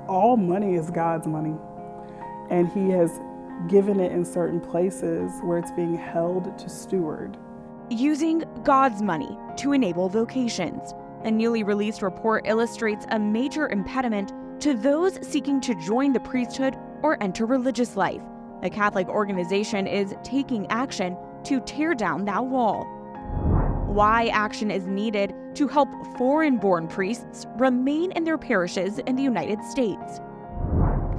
all money is God's money, and He has given it in certain places where it's being held to steward. Using God's money to enable vocations. A newly released report illustrates a major impediment to those seeking to join the priesthood or enter religious life. A Catholic organization is taking action to tear down that wall. Why action is needed to help foreign-born priests remain in their parishes in the United States.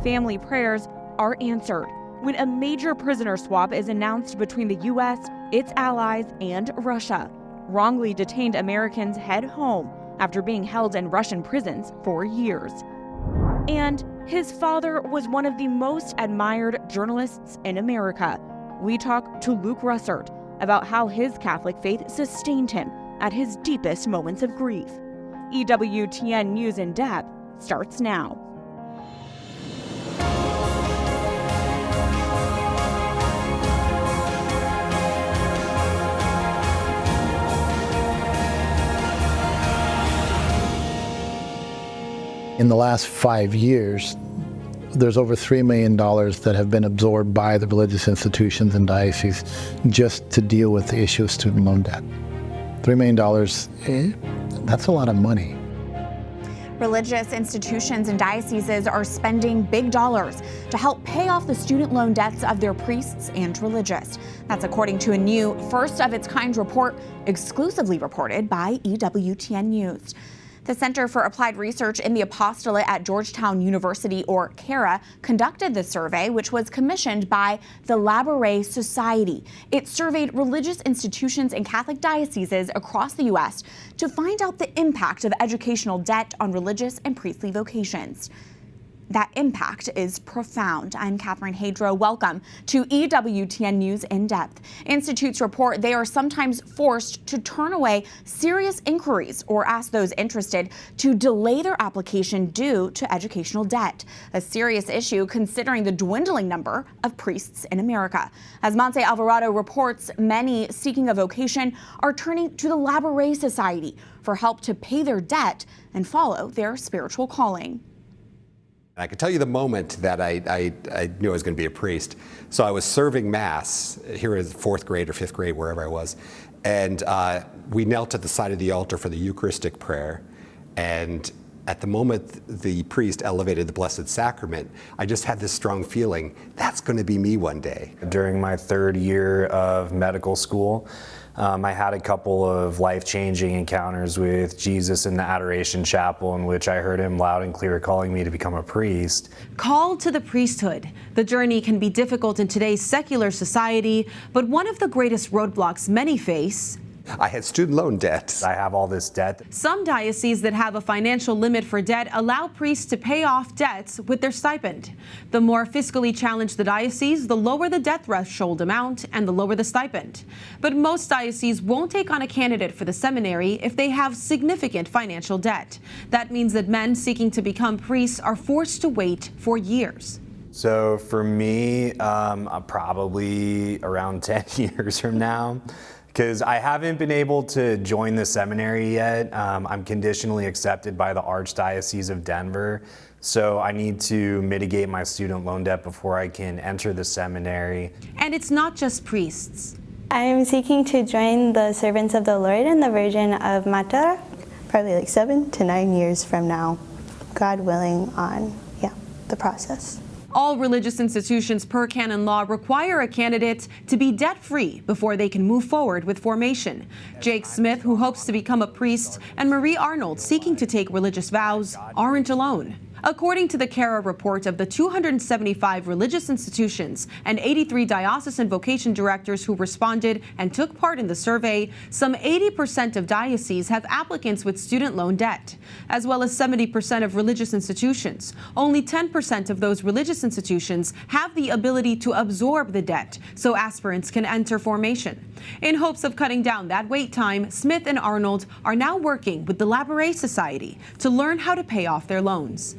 Family prayers are answered when a major prisoner swap is announced between the U.S., its allies, and Russia. Wrongly detained Americans head home after being held in Russian prisons for years. And his father was one of the most admired journalists in America. We talk to Luke Russert about how his Catholic faith sustained him at his deepest moments of grief. EWTN News in Depth starts now. In the last 5 years, there's over $3 million that have been absorbed by the religious institutions and dioceses just to deal with the issue of student loan debt. $3 million, that's a lot of money. Religious institutions and dioceses are spending big dollars to help pay off the student loan debts of their priests and religious. That's according to a new first-of-its-kind report exclusively reported by EWTN News. The Center for Applied Research in the Apostolate at Georgetown University, or CARA, conducted the survey, which was commissioned by the Labouré Society. It surveyed religious institutions and Catholic dioceses across the U.S. to find out the impact of educational debt on religious and priestly vocations. That impact is profound. I'm Catherine Hadro. Welcome to EWTN News in Depth. Institutes report they are sometimes forced to turn away serious inquiries or ask those interested to delay their application due to educational debt, a serious issue considering the dwindling number of priests in America. As Montse Alvarado reports, many seeking a vocation are turning to the Labouré Society for help to pay their debt and follow their spiritual calling. I can tell you the moment that I knew I was going to be a priest. So I was serving Mass here in 4th grade or 5th grade, wherever I was. And we knelt at the side of the altar for the Eucharistic prayer. And at the moment the priest elevated the Blessed Sacrament, I just had this strong feeling, that's going to be me one day. During my 3rd year of medical school, I had a couple of life-changing encounters with Jesus in the Adoration Chapel, in which I heard him loud and clear calling me to become a priest. Called to the priesthood. The journey can be difficult in today's secular society, but one of the greatest roadblocks many face. I had student loan debt. I have all this debt. Some dioceses that have a financial limit for debt allow priests to pay off debts with their stipend. The more fiscally challenged the diocese, the lower the debt threshold amount and the lower the stipend. But most dioceses won't take on a candidate for the seminary if they have significant financial debt. That means that men seeking to become priests are forced to wait for years. So for me, probably around 10 years from now, because I haven't been able to join the seminary yet. I'm conditionally accepted by the Archdiocese of Denver, so I need to mitigate my student loan debt before I can enter the seminary. And it's not just priests. I am seeking to join the Servants of the Lord and the Virgin of Mata, probably like 7 to 9 years from now, God willing, on the process. All religious institutions per canon law require a candidate to be debt-free before they can move forward with formation. Jake Smith, who hopes to become a priest, and Marie Arnold, seeking to take religious vows, aren't alone. According to the CARA report, of the 275 religious institutions and 83 diocesan vocation directors who responded and took part in the survey, some 80% of dioceses have applicants with student loan debt, as well as 70% of religious institutions. Only 10% of those religious institutions have the ability to absorb the debt, so aspirants can enter formation. In hopes of cutting down that wait time, Smith and Arnold are now working with the Labouré Society to learn how to pay off their loans.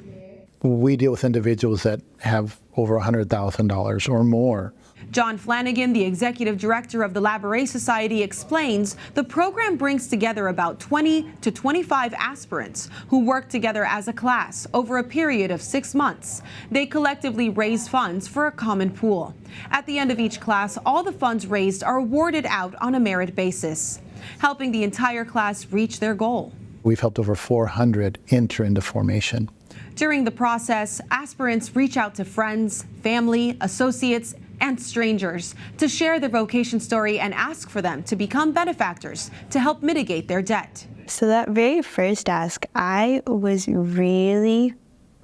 We deal with individuals that have over $100,000 or more. John Flanagan, the executive director of the Labouré Society, explains the program brings together about 20 to 25 aspirants who work together as a class over a period of 6 months. They collectively raise funds for a common pool. At the end of each class, all the funds raised are awarded out on a merit basis, helping the entire class reach their goal. We've helped over 400 enter into formation. During the process, aspirants reach out to friends, family, associates, and strangers to share their vocation story and ask for them to become benefactors to help mitigate their debt. So that very first ask, I was really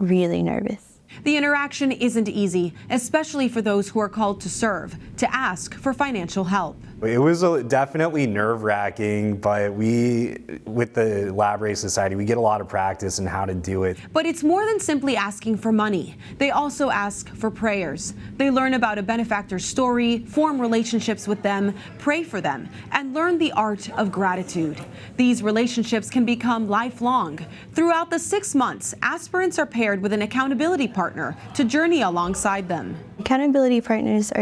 nervous. The interaction isn't easy, especially for those who are called to serve, to ask for financial help. It was definitely nerve-wracking, but with the Labouré Society, we get a lot of practice in how to do it. But it's more than simply asking for money. They also ask for prayers. They learn about a benefactor's story, form relationships with them, pray for them, and learn the art of gratitude. These relationships can become lifelong. Throughout the 6 months, aspirants are paired with an accountability partner to journey alongside them. Accountability partners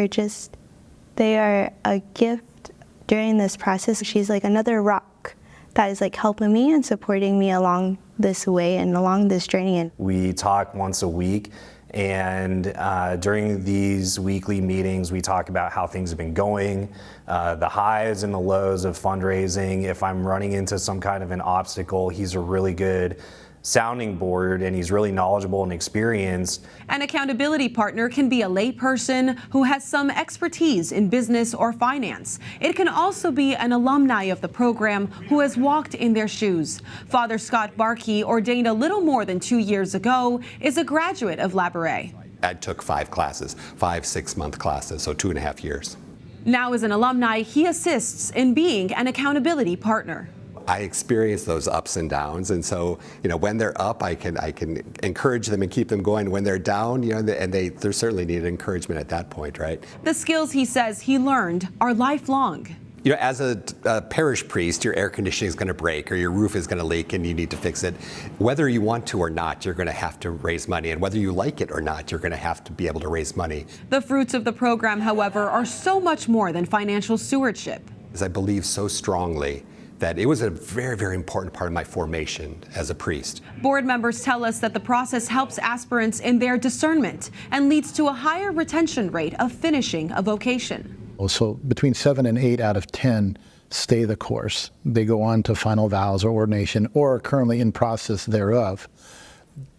they are a gift during this process. She's like another rock that is like helping me and supporting me along this way and along this journey. We talk once a week, and during these weekly meetings, we talk about how things have been going, the highs and the lows of fundraising. If I'm running into some kind of an obstacle, he's a really good sounding board, and he's really knowledgeable and experienced. An accountability partner can be a layperson who has some expertise in business or finance. It can also be an alumni of the program who has walked in their shoes. Father Scott Barkey, ordained a little more than 2 years ago, is a graduate of Labouré. I took 5 classes, 5 6-month classes, so 2.5 years. Now as an alumni, he assists in being an accountability partner. I experience those ups and downs, and so when they're up, I can encourage them and keep them going. When they're down, and they certainly need encouragement at that point, right? The skills he says he learned are lifelong. As a parish priest, your air conditioning is going to break or your roof is going to leak and you need to fix it. Whether you want to or not, you're going to have to raise money, and whether you like it or not, you're going to have to be able to raise money. The fruits of the program, however, are so much more than financial stewardship. As I believe so strongly that it was a very, very important part of my formation as a priest. Board members tell us that the process helps aspirants in their discernment and leads to a higher retention rate of finishing a vocation. So between 7 and 8 out of 10 stay the course. They go on to final vows or ordination or are currently in process thereof.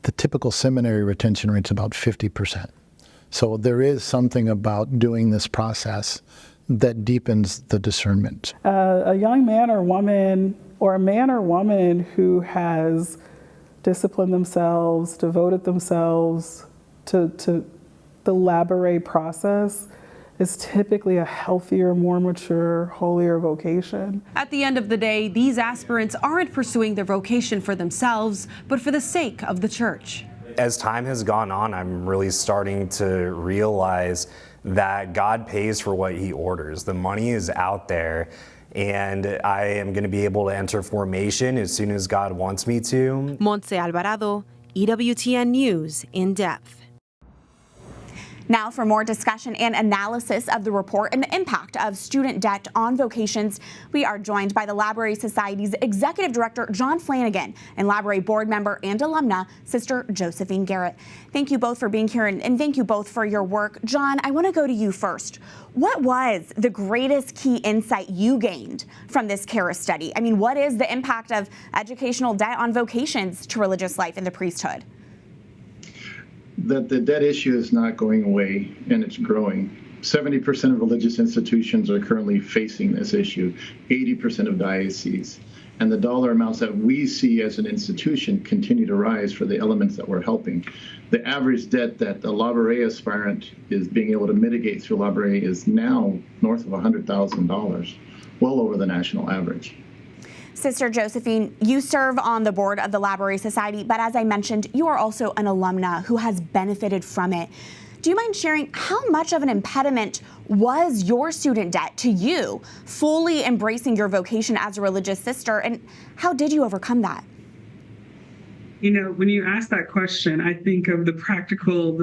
The typical seminary retention rate is about 50%. So there is something about doing this process that deepens the discernment. A young man or woman, or a man or woman who has disciplined themselves, devoted themselves to the Labouré process, is typically a healthier, more mature, holier vocation. At the end of the day, these aspirants aren't pursuing their vocation for themselves, but for the sake of the church. As time has gone on, I'm really starting to realize that God pays for what he orders. The money is out there, and I am going to be able to enter formation as soon as God wants me to. Montse Alvarado, EWTN News, in depth. Now for more discussion and analysis of the report and the impact of student debt on vocations, we are joined by the Labouré Society's Executive Director, John Flanagan, and Labouré board member and alumna, Sister Josephine Garrett. Thank you both for being here, and thank you both for your work. John, I want to go to you first. What was the greatest key insight you gained from this CARIS study? I mean, what is the impact of educational debt on vocations to religious life in the priesthood? That the debt issue is not going away, and it's growing. 70% of religious institutions are currently facing this issue, 80% of dioceses. And the dollar amounts that we see as an institution continue to rise for the elements that we're helping. The average debt that the Labouré aspirant is being able to mitigate through Labouré is now north of $100,000, well over the national average. Sister Josephine, you serve on the board of the Labouré Society, but as I mentioned, you are also an alumna who has benefited from it. Do you mind sharing how much of an impediment was your student debt to you fully embracing your vocation as a religious sister, and how did you overcome that? When you ask that question, I think of the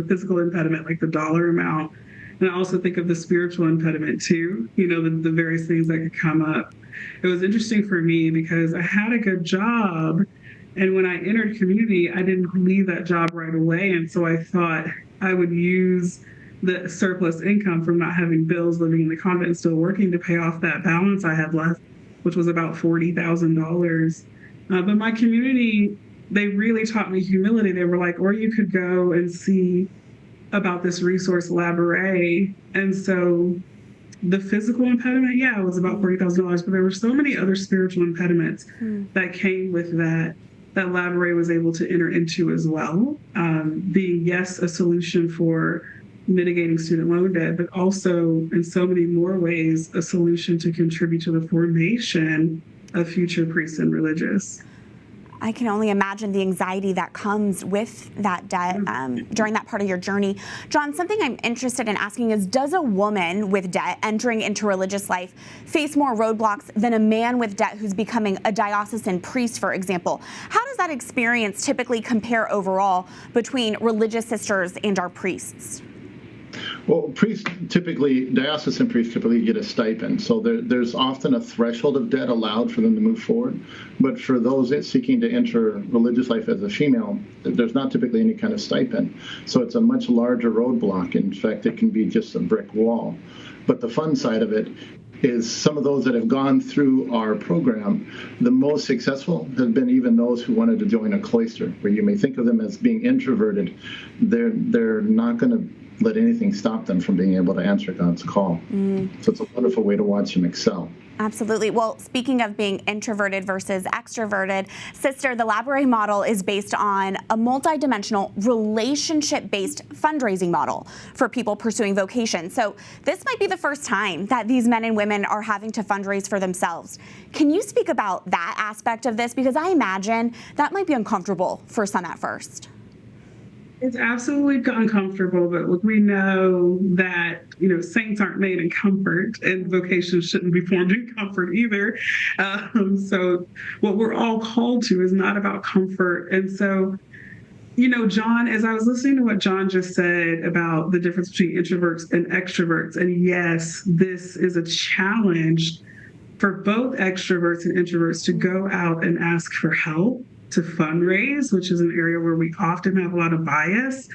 physical impediment, like the dollar amount. And I also think of the spiritual impediment too, the various things that could come up. It was interesting for me because I had a good job. And when I entered community, I didn't leave that job right away. And so I thought I would use the surplus income from not having bills, living in the convent, and still working to pay off that balance I had left, which was about $40,000. But my community, they really taught me humility. They were like, or you could go and see about this resource, Labouré. And so the physical impediment, it was about $40,000, but there were so many other spiritual impediments that came with that Labouré was able to enter into as well. Being, yes, a solution for mitigating student loan debt, but also in so many more ways, a solution to contribute to the formation of future priests and religious. I can only imagine the anxiety that comes with that debt during that part of your journey. John, something I'm interested in asking is, does a woman with debt entering into religious life face more roadblocks than a man with debt who's becoming a diocesan priest, for example? How does that experience typically compare overall between religious sisters and our priests? Well, diocesan priests typically get a stipend, so there's often a threshold of debt allowed for them to move forward. But for those seeking to enter religious life as a female, there's not typically any kind of stipend. So it's a much larger roadblock. In fact, it can be just a brick wall. But the fun side of it is some of those that have gone through our program, the most successful have been even those who wanted to join a cloister, where you may think of them as being introverted. They're not going to let anything stop them from being able to answer God's call. So it's a wonderful way to watch them excel. Absolutely. Well, speaking of being introverted versus extroverted, Sister, the Labouré model is based on a multidimensional, relationship-based fundraising model for people pursuing vocations. So this might be the first time that these men and women are having to fundraise for themselves. Can you speak about that aspect of this? Because I imagine that might be uncomfortable for some at first. It's absolutely uncomfortable, but we know that, saints aren't made in comfort, and vocations shouldn't be formed in comfort either. So what we're all called to is not about comfort. And so, John, as I was listening to what John just said about the difference between introverts and extroverts, and yes, this is a challenge for both extroverts and introverts to go out and ask for help, to fundraise, which is an area where we often have a lot of bias.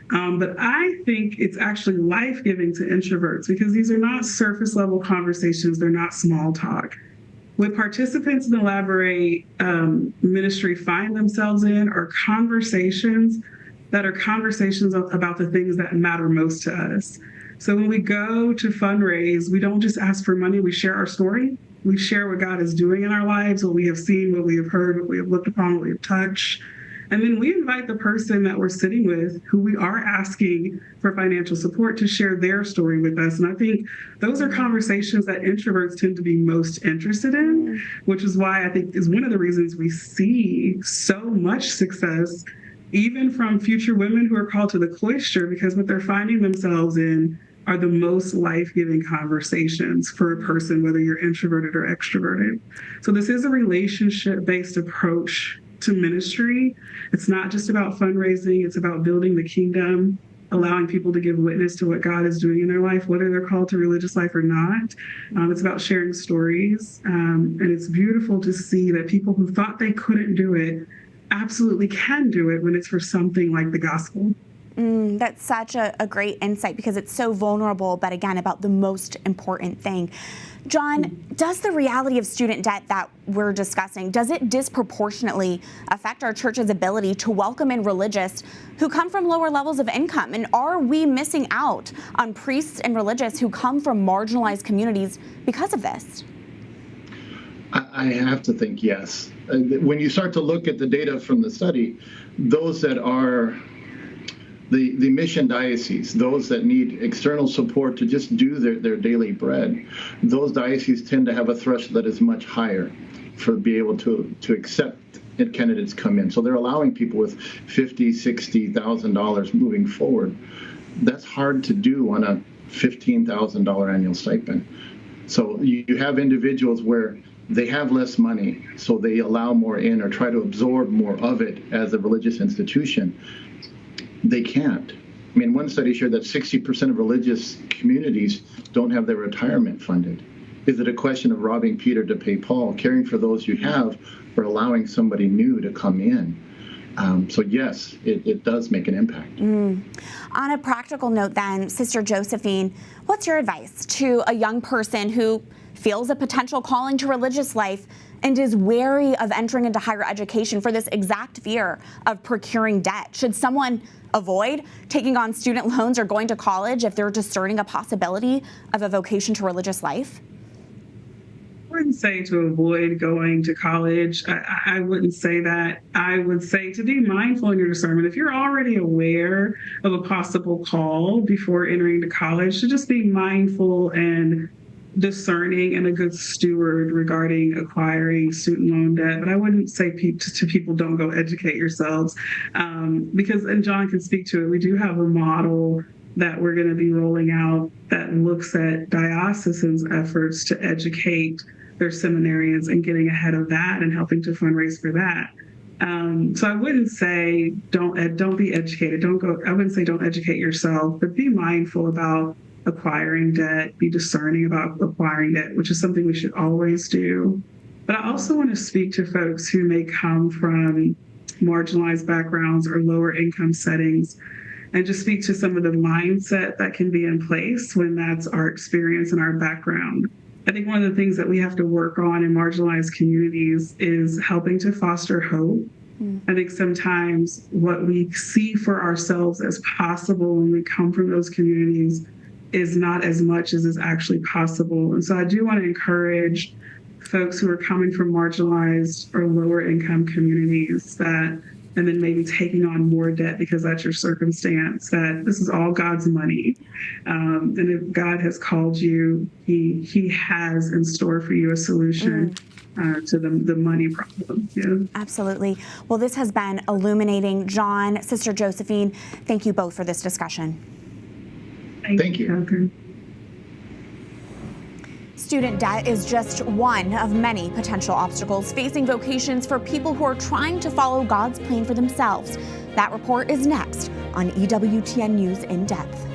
But I think it's actually life-giving to introverts because these are not surface-level conversations. They're not small talk. What participants in the Labouré ministry find themselves in are conversations that are conversations about the things that matter most to us. So when we go to fundraise, we don't just ask for money, we share our story. We share what God is doing in our lives, what we have seen, what we have heard, what we have looked upon, what we have touched. And then we invite the person that we're sitting with, who we are asking for financial support, to share their story with us. And I think those are conversations that introverts tend to be most interested in, which is why I think is one of the reasons we see so much success, even from future women who are called to the cloister, because what they're finding themselves in are the most life-giving conversations for a person, whether you're introverted or extroverted. So this is a relationship-based approach to ministry. It's not just about fundraising, it's about building the kingdom, allowing people to give witness to what God is doing in their life, whether they're called to religious life or not. It's about sharing stories. And it's beautiful to see that people who thought they couldn't do it absolutely can do it when it's for something like the gospel. That's such a great insight because it's so vulnerable, but again, about the most important thing. John, does the reality of student debt that we're discussing, does it disproportionately affect our church's ability to welcome in religious who come from lower levels of income? And are we missing out on priests and religious who come from marginalized communities because of this? I have to think yes. When you start to look at the data from the study, those that are the mission dioceses, those that need external support to just do their daily bread, those dioceses tend to have a threshold that is much higher for be able to accept candidates come in. So they're allowing people with $50,000, $60,000 moving forward. That's hard to do on a $15,000 annual stipend. So you have individuals where they have less money, so they allow more in or try to absorb more of it as a religious institution. They can't. I mean, one study showed that 60% of religious communities don't have their retirement funded. Is it a question of robbing Peter to pay Paul, caring for those you have, or allowing somebody new to come in? So yes, it does make an impact. On a practical note then, Sister Josephine, what's your advice to a young person who feels a potential calling to religious life and is wary of entering into higher education for this exact fear of procuring debt? Should someone avoid taking on student loans or going to college if they're discerning a possibility of a vocation to religious life? I wouldn't say to avoid going to college. I wouldn't say that. I would say to be mindful in your discernment. If you're already aware of a possible call before entering to college, to just be mindful and discerning and a good steward regarding acquiring student loan debt. But I wouldn't say to people, don't go educate yourselves, because, and John can speak to it, we do have a model that we're going to be rolling out that looks at dioceses' efforts to educate their seminarians and getting ahead of that and helping to fundraise for that. So I wouldn't say don't be educated. I wouldn't say don't educate yourself, but be mindful about acquiring debt, be discerning about acquiring debt, which is something we should always do. But I also want to speak to folks who may come from marginalized backgrounds or lower income settings, and just speak to some of the mindset that can be in place when that's our experience and our background. I think one of the things that we have to work on in marginalized communities is helping to foster hope. I think sometimes what we see for ourselves as possible when we come from those communities is not as much as is actually possible. And so I do want to encourage folks who are coming from marginalized or lower income communities and then maybe taking on more debt because that's your circumstance, that this is all God's money. And if God has called you, he has in store for you a solution to the money problem. Yeah. Absolutely. Well, this has been illuminating. John, Sister Josephine, thank you both for this discussion. Thank you. Catherine. Student debt is just one of many potential obstacles facing vocations for people who are trying to follow God's plan for themselves. That report is next on EWTN News in Depth.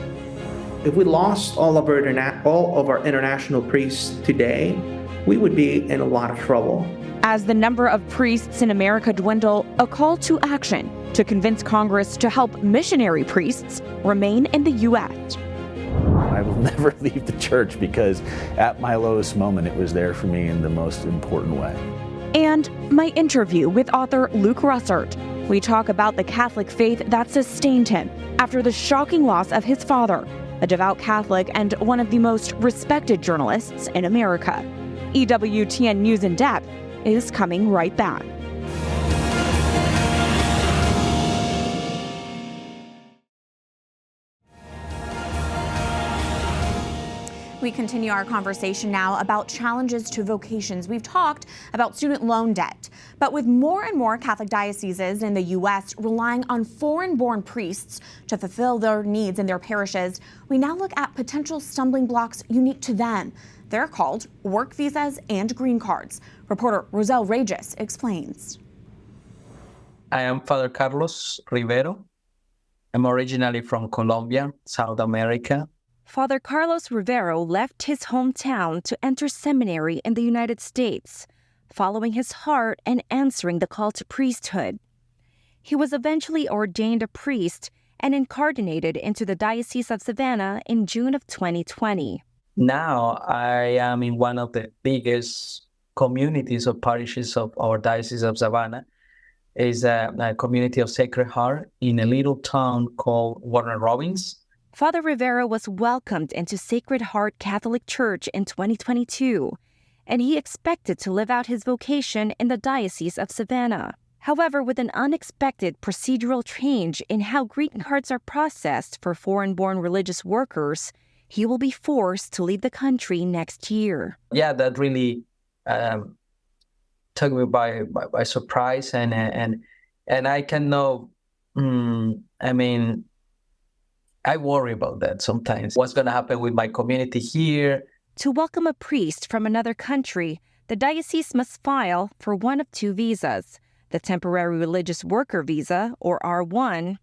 If we lost all of our international priests today, we would be in a lot of trouble. As the number of priests in America dwindle, a call to action to convince Congress to help missionary priests remain in the U.S. I will never leave the church because at my lowest moment, it was there for me in the most important way. And my interview with author Luke Russert. We talk about the Catholic faith that sustained him after the shocking loss of his father, a devout Catholic and one of the most respected journalists in America. EWTN News in Depth is coming right back. We continue our conversation now about challenges to vocations. We've talked about student loan debt, but with more and more Catholic dioceses in the U.S. relying on foreign-born priests to fulfill their needs in their parishes, we now look at potential stumbling blocks unique to them. They're called work visas and green cards. Reporter Roselle Reyes explains. I am Father Carlos Rivero. I'm originally from Colombia, South America. Father Carlos Rivero left his hometown to enter seminary in the United States, following his heart and answering the call to priesthood. He was eventually ordained a priest and incarnated into the Diocese of Savannah in June of 2020. Now I am in one of the biggest communities of parishes of our Diocese of Savannah. It's a community of Sacred Heart in a little town called Warner Robins. Father Rivera was welcomed into Sacred Heart Catholic Church in 2022, and he expected to live out his vocation in the Diocese of Savannah. However, with an unexpected procedural change in how green cards are processed for foreign-born religious workers, he will be forced to leave the country next year. Yeah, that really took me by surprise, and I cannot. I worry about that sometimes. What's going to happen with my community here? To welcome a priest from another country, the diocese must file for one of two visas: the Temporary Religious Worker Visa, or R1,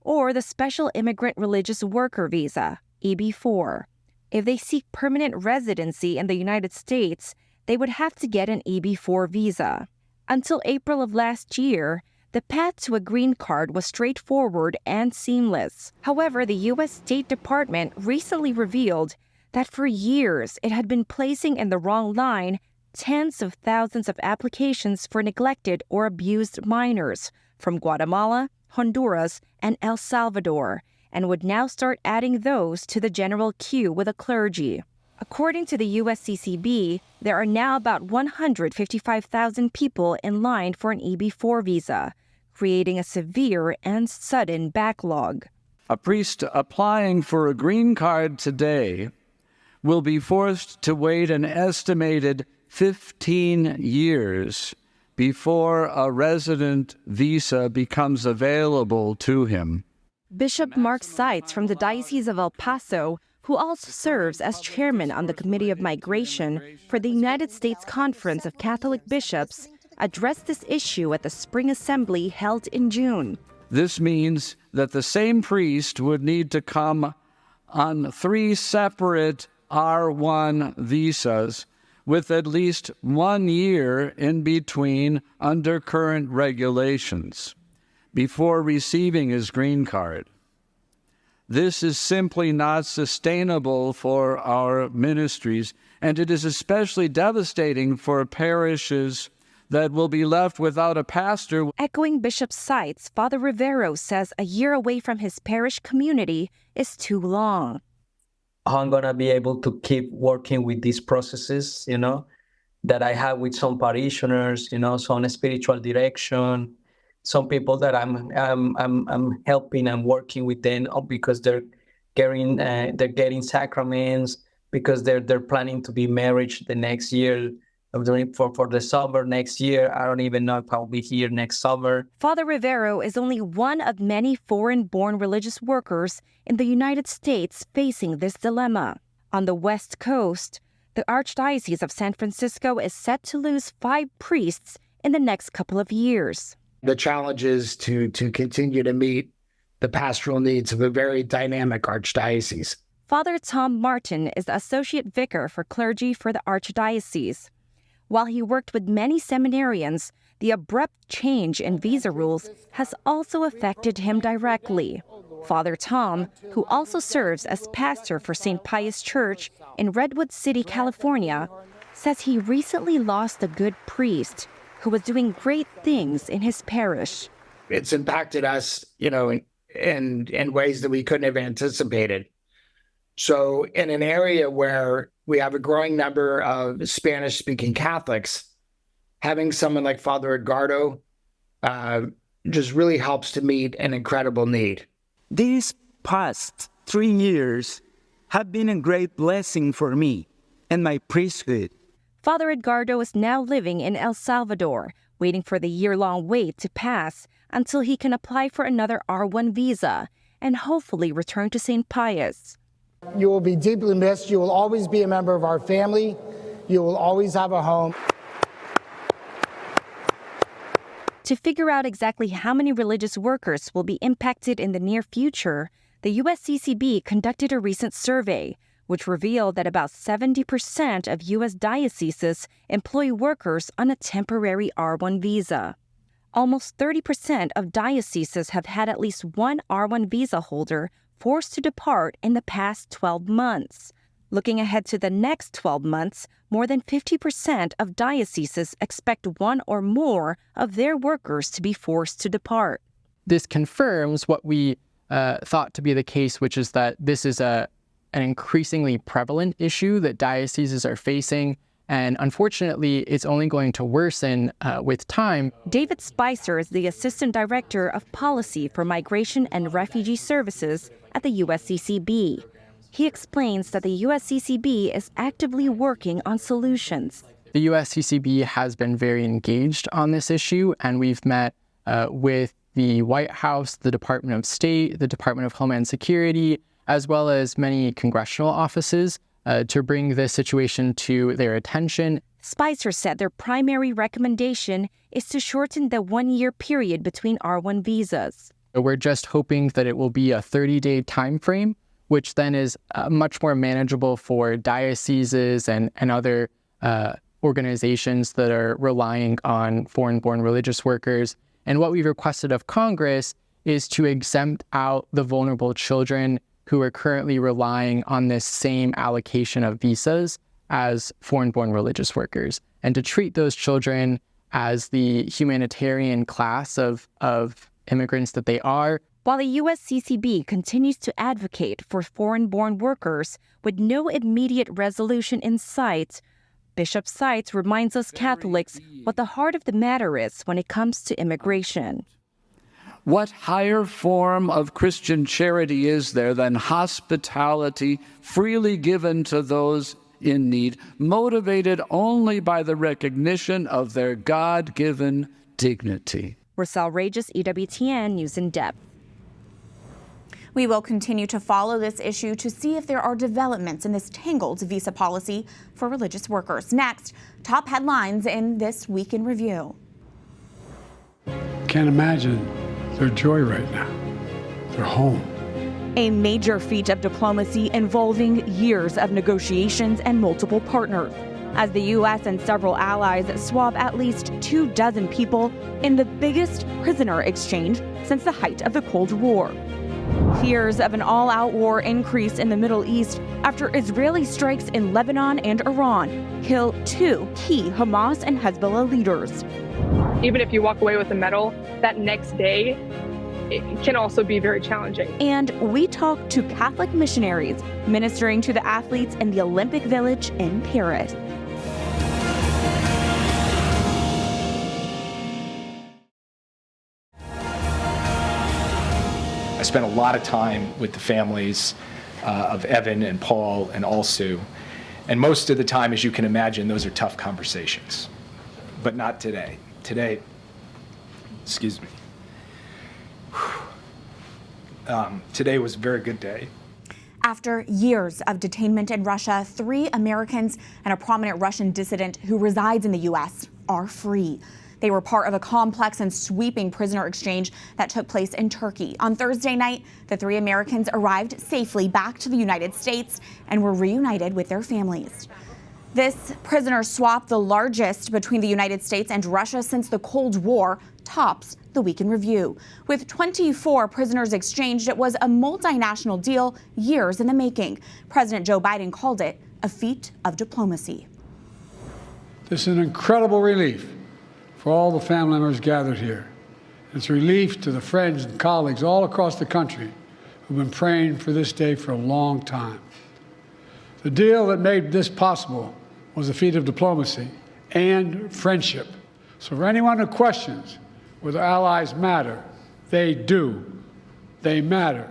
or the Special Immigrant Religious Worker Visa, EB4. If they seek permanent residency in the United States, they would have to get an EB4 visa. Until April of last year, the path to a green card was straightforward and seamless. However, the U.S. State Department recently revealed that for years it had been placing in the wrong line tens of thousands of applications for neglected or abused minors from Guatemala, Honduras, and El Salvador, and would now start adding those to the general queue with the clergy. According to the USCCB, there are now about 155,000 people in line for an EB4 visa, creating a severe and sudden backlog. A priest applying for a green card today will be forced to wait an estimated 15 years before a resident visa becomes available to him. Bishop Mark Seitz from the Diocese of El Paso, who also serves as chairman on the Committee of Migration for the United States Conference of Catholic Bishops, addressed this issue at the Spring Assembly held in June. This means that the same priest would need to come on 3 separate R1 visas with at least 1 year in between under current regulations before receiving his green card. This is simply not sustainable for our ministries, and it is especially devastating for parishes that will be left without a pastor. Echoing Bishop Seitz, Father Rivero says a year away from his parish community is too long. I'm going to be able to keep working with these processes, that I have with some parishioners, some spiritual direction, some people that I'm helping and working with them because they're getting sacraments, because they're planning to be married the next year. For the summer next year. I don't even know if I'll be here next summer. Father Rivero is only one of many foreign-born religious workers in the United States facing this dilemma. On the West Coast, the Archdiocese of San Francisco is set to lose 5 priests in the next couple of years. The challenge is to continue to meet the pastoral needs of a very dynamic archdiocese. Father Tom Martin is the Associate Vicar for Clergy for the Archdiocese. While he worked with many seminarians, the abrupt change in visa rules has also affected him directly. Father Tom, who also serves as pastor for St. Pius Church in Redwood City, California, says he recently lost a good priest who was doing great things in his parish. It's impacted us, in ways that we couldn't have anticipated. So in an area where we have a growing number of Spanish-speaking Catholics, having someone like Father Edgardo just really helps to meet an incredible need. These past 3 years have been a great blessing for me and my priesthood. Father Edgardo is now living in El Salvador, waiting for the year-long wait to pass until he can apply for another R1 visa and hopefully return to St. Pius. You will be deeply missed. You will always be a member of our family. You will always have a home. To figure out exactly how many religious workers will be impacted in the near future, the USCCB conducted a recent survey, which revealed that about 70% of U.S. dioceses employ workers on a temporary R1 visa. Almost 30% of dioceses have had at least one R1 visa holder forced to depart in the past 12 months. Looking ahead to the next 12 months, more than 50% of dioceses expect one or more of their workers to be forced to depart. This confirms what we thought to be the case, which is that this is an increasingly prevalent issue that dioceses are facing, and unfortunately, it's only going to worsen with time. David Spicer is the Assistant Director of Policy for Migration and Refugee Services at the USCCB. He explains that the USCCB is actively working on solutions. The USCCB has been very engaged on this issue, and we've met with the White House, the Department of State, the Department of Homeland Security, as well as many congressional offices to bring this situation to their attention. Spicer said their primary recommendation is to shorten the 1-year period between R1 visas. We're just hoping that it will be a 30-day time frame, which then is much more manageable for dioceses and other organizations that are relying on foreign-born religious workers. And what we've requested of Congress is to exempt out the vulnerable children who are currently relying on this same allocation of visas as foreign-born religious workers, and to treat those children as the humanitarian class of immigrants that they are. While the USCCB continues to advocate for foreign-born workers with no immediate resolution in sight, Bishop Seitz reminds us Catholics what the heart of the matter is when it comes to immigration. What higher form of Christian charity is there than hospitality freely given to those in need, motivated only by the recognition of their God-given dignity? Roselle Reyes, EWTN News in Depth. We will continue to follow this issue to see if there are developments in this tangled visa policy for religious workers. Next, top headlines in this Week in Review. Can't imagine their joy right now. They're home. A major feat of diplomacy involving years of negotiations and multiple partners, as the U.S. and several allies swab at least 24 people in the biggest prisoner exchange since the height of the Cold War. Fears of an all-out war increase in the Middle East after Israeli strikes in Lebanon and Iran kill 2 key Hamas and Hezbollah leaders. Even if you walk away with a medal, that next day it can also be very challenging. And we talk to Catholic missionaries ministering to the athletes in the Olympic Village in Paris. I spent a lot of time with the families of Evan and Paul and Alsu, and most of the time, as you can imagine, those are tough conversations, but not today. Today, today was a very good day. After years of detainment in Russia, 3 Americans and a prominent Russian dissident who resides in the U.S. are free. They were part of a complex and sweeping prisoner exchange that took place in Turkey. On Thursday night, the 3 Americans arrived safely back to the United States and were reunited with their families. This prisoner swap, the largest between the United States and Russia since the Cold War, tops the Week in Review. With 24 prisoners exchanged, it was a multinational deal years in the making. President Joe Biden called it a feat of diplomacy. This is an incredible relief for all the family members gathered here. It's a relief to the friends and colleagues all across the country who've been praying for this day for a long time. The deal that made this possible was a feat of diplomacy and friendship. So for anyone who questions whether allies matter, they do. They matter.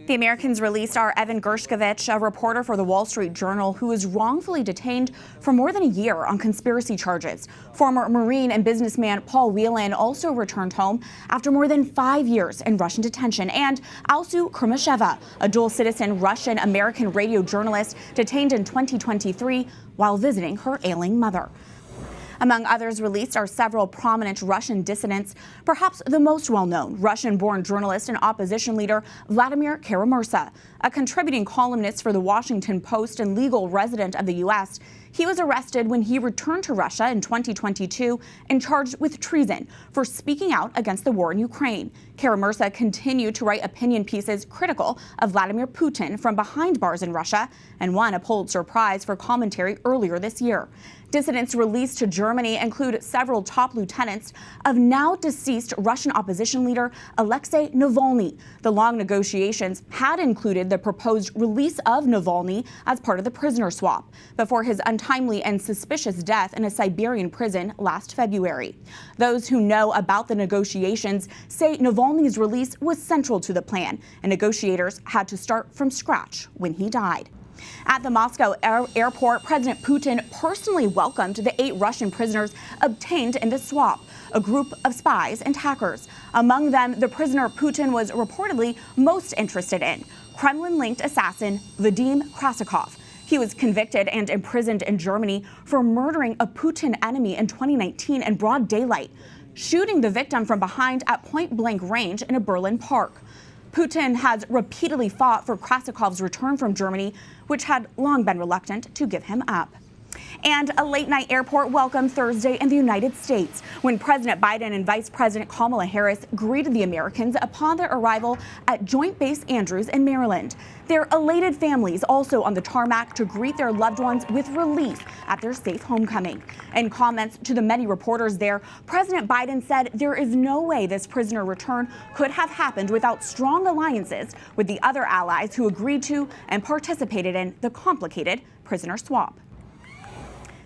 The Americans released are Evan Gershkovich, a reporter for the Wall Street Journal, who was wrongfully detained for more than a year on conspiracy charges. Former Marine and businessman Paul Whelan also returned home after more than 5 years in Russian detention. And Alsu Krumasheva, a dual citizen Russian-American radio journalist detained in 2023 while visiting her ailing mother. Among others released are several prominent Russian dissidents, perhaps the most well-known Russian-born journalist and opposition leader Vladimir Kara-Murza, a contributing columnist for the Washington Post and legal resident of the U.S. He was arrested when he returned to Russia in 2022 and charged with treason for speaking out against the war in Ukraine. Kara-Murza continued to write opinion pieces critical of Vladimir Putin from behind bars in Russia and won a Pulitzer Prize for commentary earlier this year. Dissidents released to Germany include several top lieutenants of now deceased Russian opposition leader Alexei Navalny. The long negotiations had included the proposed release of Navalny as part of the prisoner swap before his untimely and suspicious death in a Siberian prison last February. Those who know about the negotiations say Navalny's release was central to the plan, and negotiators had to start from scratch when he died. At the Moscow airport, President Putin personally welcomed the 8 Russian prisoners obtained in the swap, a group of spies and hackers. Among them, the prisoner Putin was reportedly most interested in, Kremlin-linked assassin Vadim Krasikov. He was convicted and imprisoned in Germany for murdering a Putin enemy in 2019 in broad daylight, shooting the victim from behind at point-blank range in a Berlin park. Putin has repeatedly fought for Krasakov's return from Germany, which had long been reluctant to give him up. And a late-night airport welcome Thursday in the United States when President Biden and Vice President Kamala Harris greeted the Americans upon their arrival at Joint Base Andrews in Maryland. Their elated families also on the tarmac to greet their loved ones with relief at their safe homecoming. In comments to the many reporters there, President Biden said there is no way this prisoner return could have happened without strong alliances with the other allies who agreed to and participated in the complicated prisoner swap.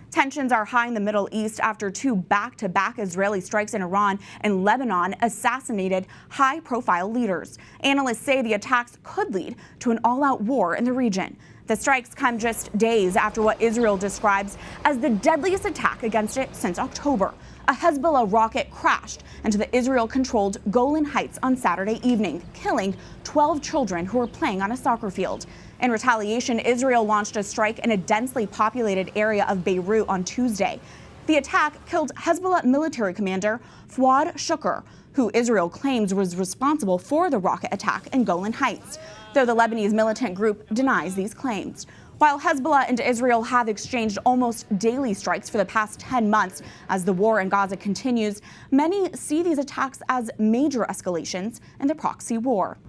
Tensions are high in the Middle East after two back-to-back Israeli strikes in Iran and Lebanon assassinated high-profile leaders. Analysts say the attacks could lead to an all-out war in the region. The strikes come just days after what Israel describes as the deadliest attack against it since October. A Hezbollah rocket crashed into the Israel-controlled Golan Heights on Saturday evening, killing 12 children who were playing on a soccer field. In retaliation, Israel launched a strike in a densely populated area of Beirut on Tuesday. The attack killed Hezbollah military commander Fuad Shukr, who Israel claims was responsible for the rocket attack in Golan Heights, though the Lebanese militant group denies these claims. While Hezbollah and Israel have exchanged almost daily strikes for the past 10 months as the war in Gaza continues, many see these attacks as major escalations in the proxy war.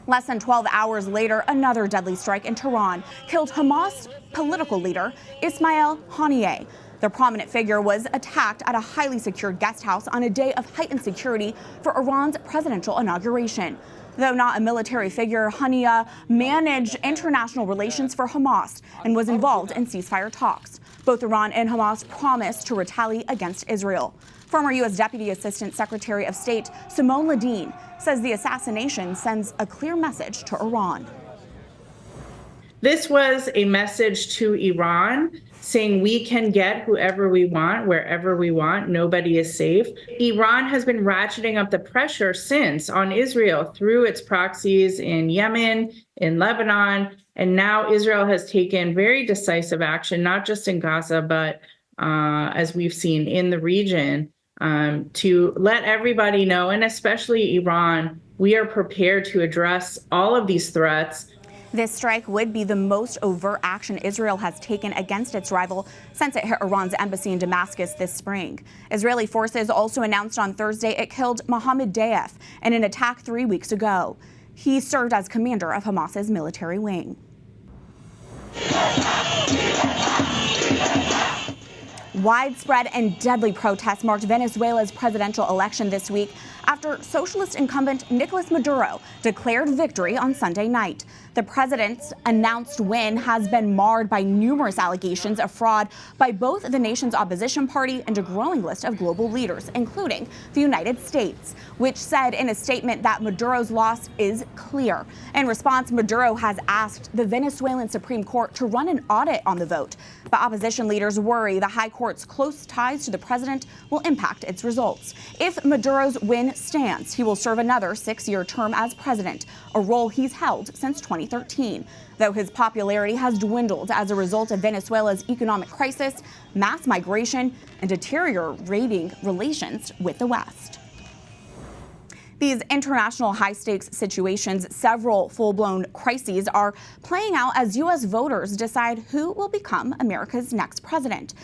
Less than 12 hours later, another deadly strike in Tehran killed Hamas political leader Ismail Haniyeh. The prominent figure was attacked at a highly secured guest house on a day of heightened security for Iran's presidential inauguration. Though not a military figure, Haniyeh managed international relations for Hamas and was involved in ceasefire talks. Both Iran and Hamas promised to retaliate against Israel. Former U.S. Deputy Assistant Secretary of State Simone Ledeen says the assassination sends a clear message to Iran. This was a message to Iran saying we can get whoever we want, wherever we want. Nobody is safe. Iran has been ratcheting up the pressure since on Israel through its proxies in Yemen, in Lebanon, and now Israel has taken very decisive action, not just in Gaza, but as we've seen in the region, to let everybody know, and especially Iran, we are prepared to address all of these threats. This strike would be the most overt action Israel has taken against its rival since it hit Iran's embassy in Damascus this spring. Israeli forces also announced on Thursday it killed Mohammed Deif in an attack 3 weeks ago. He served as commander of Hamas's military wing. Widespread and deadly protests marked Venezuela's presidential election this week after socialist incumbent Nicolas Maduro declared victory on Sunday night. The president's announced win has been marred by numerous allegations of fraud by both the nation's opposition party and a growing list of global leaders, including the United States, which said in a statement that Maduro's loss is clear. In response, Maduro has asked the Venezuelan Supreme Court to run an audit on the vote. But opposition leaders worry the high court's close ties to the president will impact its results. If Maduro's win stands, he will serve another 6-year term as president, a role he's held since 2013. Though his popularity has dwindled as a result of Venezuela's economic crisis, mass migration, and deteriorating relations with the West. These international high-stakes situations, several full-blown crises, are playing out as U.S. voters decide who will become America's next president.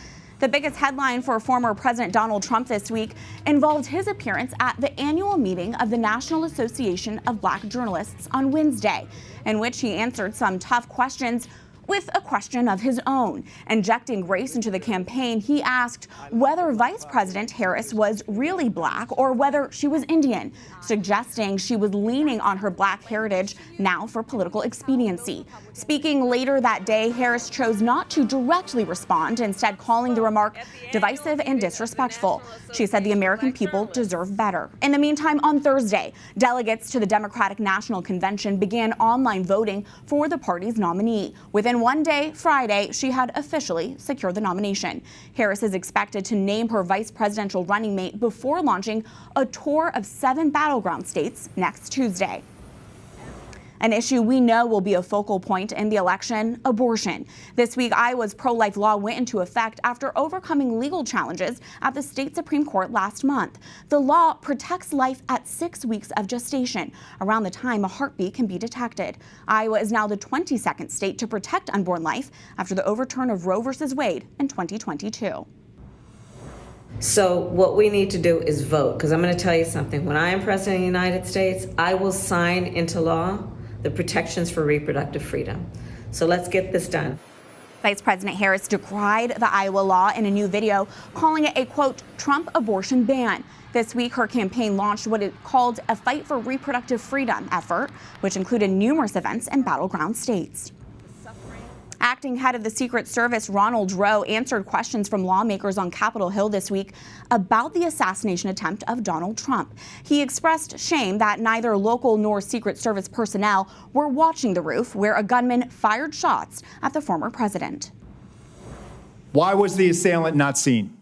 The biggest headline for former President Donald Trump this week involved his appearance at the annual meeting of the National Association of Black Journalists on Wednesday, in which he answered some tough questions with a question of his own. Injecting race into the campaign, he asked whether Vice President Harris was really black or whether she was Indian, suggesting she was leaning on her black heritage now for political expediency. Speaking later that day, Harris chose not to directly respond, instead calling the remark divisive and disrespectful. She said the American people deserve better. In the meantime, on Thursday, delegates to the Democratic National Convention began online voting for the party's nominee. Within one day, Friday, she had officially secured the nomination. Harris is expected to name her vice presidential running mate before launching a tour of 7 battleground states next Tuesday. An issue we know will be a focal point in the election, abortion. This week, Iowa's pro-life law went into effect after overcoming legal challenges at the state Supreme Court last month. The law protects life at 6 weeks of gestation, around the time a heartbeat can be detected. Iowa is now the 22nd state to protect unborn life after the overturn of Roe v. Wade in 2022. So what we need to do is vote, because I'm going to tell you something. When I am president of the United States, I will sign into law the protections for reproductive freedom. So let's get this done. Vice President Harris decried the Iowa law in a new video, calling it a, quote, Trump abortion ban. This week, her campaign launched what it called a Fight for Reproductive Freedom effort, which included numerous events in battleground states. Acting head of the Secret Service, Ronald Rowe, answered questions from lawmakers on Capitol Hill this week about the assassination attempt of Donald Trump. He expressed shame that neither local nor Secret Service personnel were watching the roof where a gunman fired shots at the former president. Why was the assailant not seen?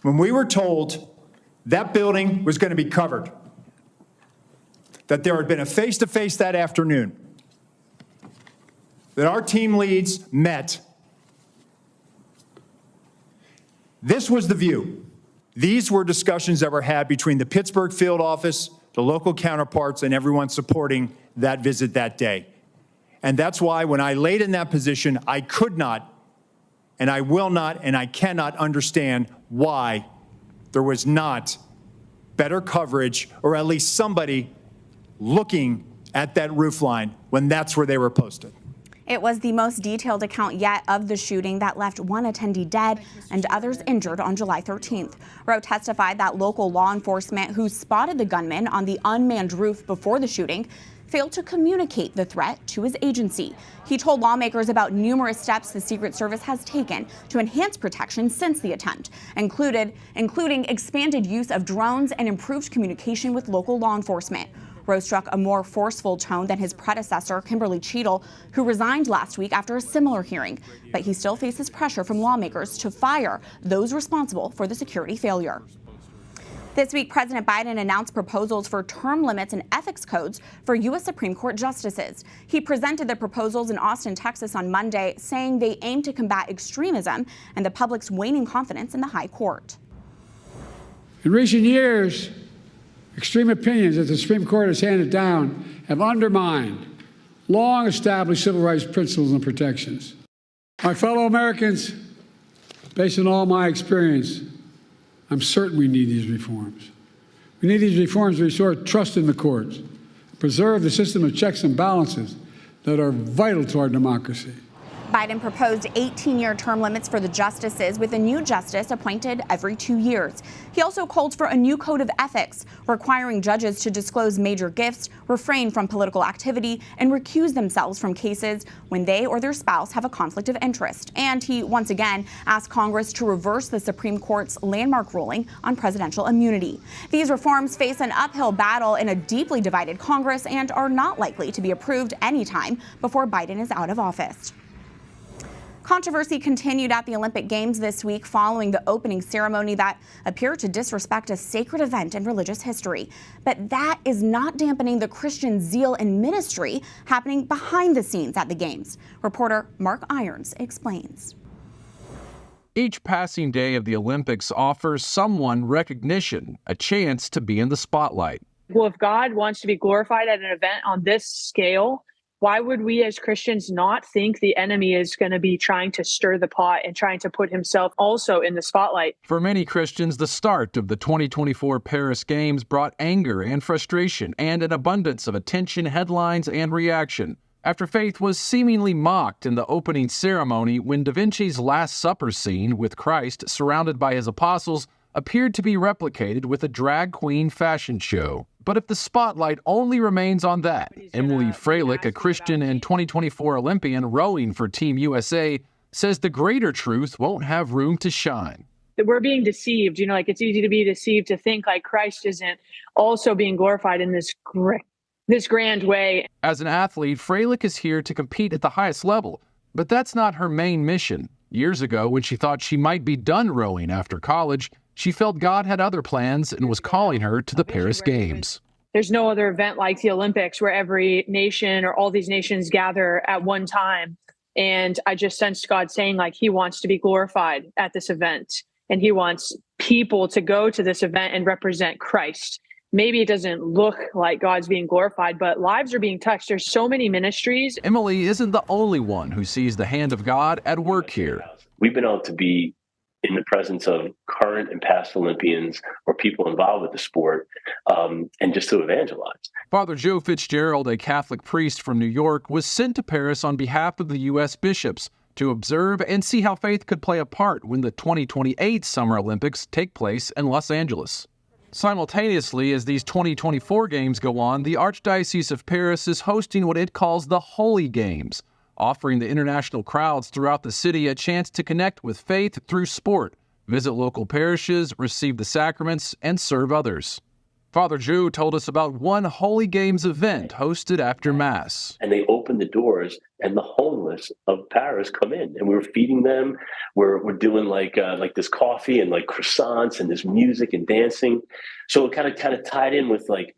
When we were told that building was going to be covered, that there had been a face-to-face that afternoon, that our team leads met. This was the view. These were discussions that were had between the Pittsburgh field office, the local counterparts, and everyone supporting that visit that day. And that's why when I laid in that position, I could not, and I will not, and I cannot understand why there was not better coverage, or at least somebody looking at that roof line when that's where they were posted. It was the most detailed account yet of the shooting that left one attendee dead and others injured on July 13th. Rowe testified that local law enforcement who spotted the gunman on the unmanned roof before the shooting failed to communicate the threat to his agency. He told lawmakers about numerous steps the Secret Service has taken to enhance protection since the attempt, including expanded use of drones and improved communication with local law enforcement. Rowe struck a more forceful tone than his predecessor, Kimberly Cheadle, who resigned last week after a similar hearing. But he still faces pressure from lawmakers to fire those responsible for the security failure. This week, President Biden announced proposals for term limits and ethics codes for U.S. Supreme Court justices. He presented the proposals in Austin, Texas on Monday, saying they aim to combat extremism and the public's waning confidence in the high court. In recent years, extreme opinions that the Supreme Court has handed down have undermined long-established civil rights principles and protections. My fellow Americans, based on all my experience, I'm certain we need these reforms. We need these reforms to restore trust in the courts, preserve the system of checks and balances that are vital to our democracy. Biden proposed 18-year term limits for the justices, with a new justice appointed every 2 years. He also called for a new code of ethics, requiring judges to disclose major gifts, refrain from political activity, and recuse themselves from cases when they or their spouse have a conflict of interest. And he once again asked Congress to reverse the Supreme Court's landmark ruling on presidential immunity. These reforms face an uphill battle in a deeply divided Congress and are not likely to be approved anytime before Biden is out of office. Controversy continued at the Olympic Games this week following the opening ceremony that appeared to disrespect a sacred event in religious history. But that is not dampening the Christian zeal and ministry happening behind the scenes at the Games. Reporter Mark Irons explains. Each passing day of the Olympics offers someone recognition, a chance to be in the spotlight. Well, if God wants to be glorified at an event on this scale, why would we as Christians not think the enemy is going to be trying to stir the pot and trying to put himself also in the spotlight? For many Christians, the start of the 2024 Paris Games brought anger and frustration and an abundance of attention, headlines, and reaction after faith was seemingly mocked in the opening ceremony when Da Vinci's Last Supper scene with Christ surrounded by his apostles appeared to be replicated with a drag queen fashion show. But if the spotlight only remains on that, Emily Freilich, a Christian and 2024 Olympian rowing for Team USA, says the greater truth won't have room to shine. That we're being deceived. You know, like it's easy to be deceived to think like Christ isn't also being glorified in this grand way. As an athlete, Freilich is here to compete at the highest level, but that's not her main mission. Years ago, when she thought she might be done rowing after college, she felt God had other plans and was calling her to the Paris Games. There's no other event like the Olympics where every nation or all these nations gather at one time. And I just sensed God saying, like, he wants to be glorified at this event. And he wants people to go to this event and represent Christ. Maybe it doesn't look like God's being glorified, but lives are being touched. There's so many ministries. Emily isn't the only one who sees the hand of God at work here. We've been able to be in the presence of current and past Olympians or people involved with the sport, and just to evangelize. Father Joe Fitzgerald, a Catholic priest from New York, was sent to Paris on behalf of the U.S. bishops to observe and see how faith could play a part when the 2028 Summer Olympics take place in Los Angeles. Simultaneously, as these 2024 games go on, the Archdiocese of Paris is hosting what it calls the Holy Games, offering the international crowds throughout the city a chance to connect with faith through sport, visit local parishes, receive the sacraments, and serve others. Father Joe told us about one Holy Games event hosted after Mass. And they open the doors, and the homeless of Paris come in, and we're feeding them. We're doing like this coffee and like croissants and this music and dancing. So it kind of tied in with like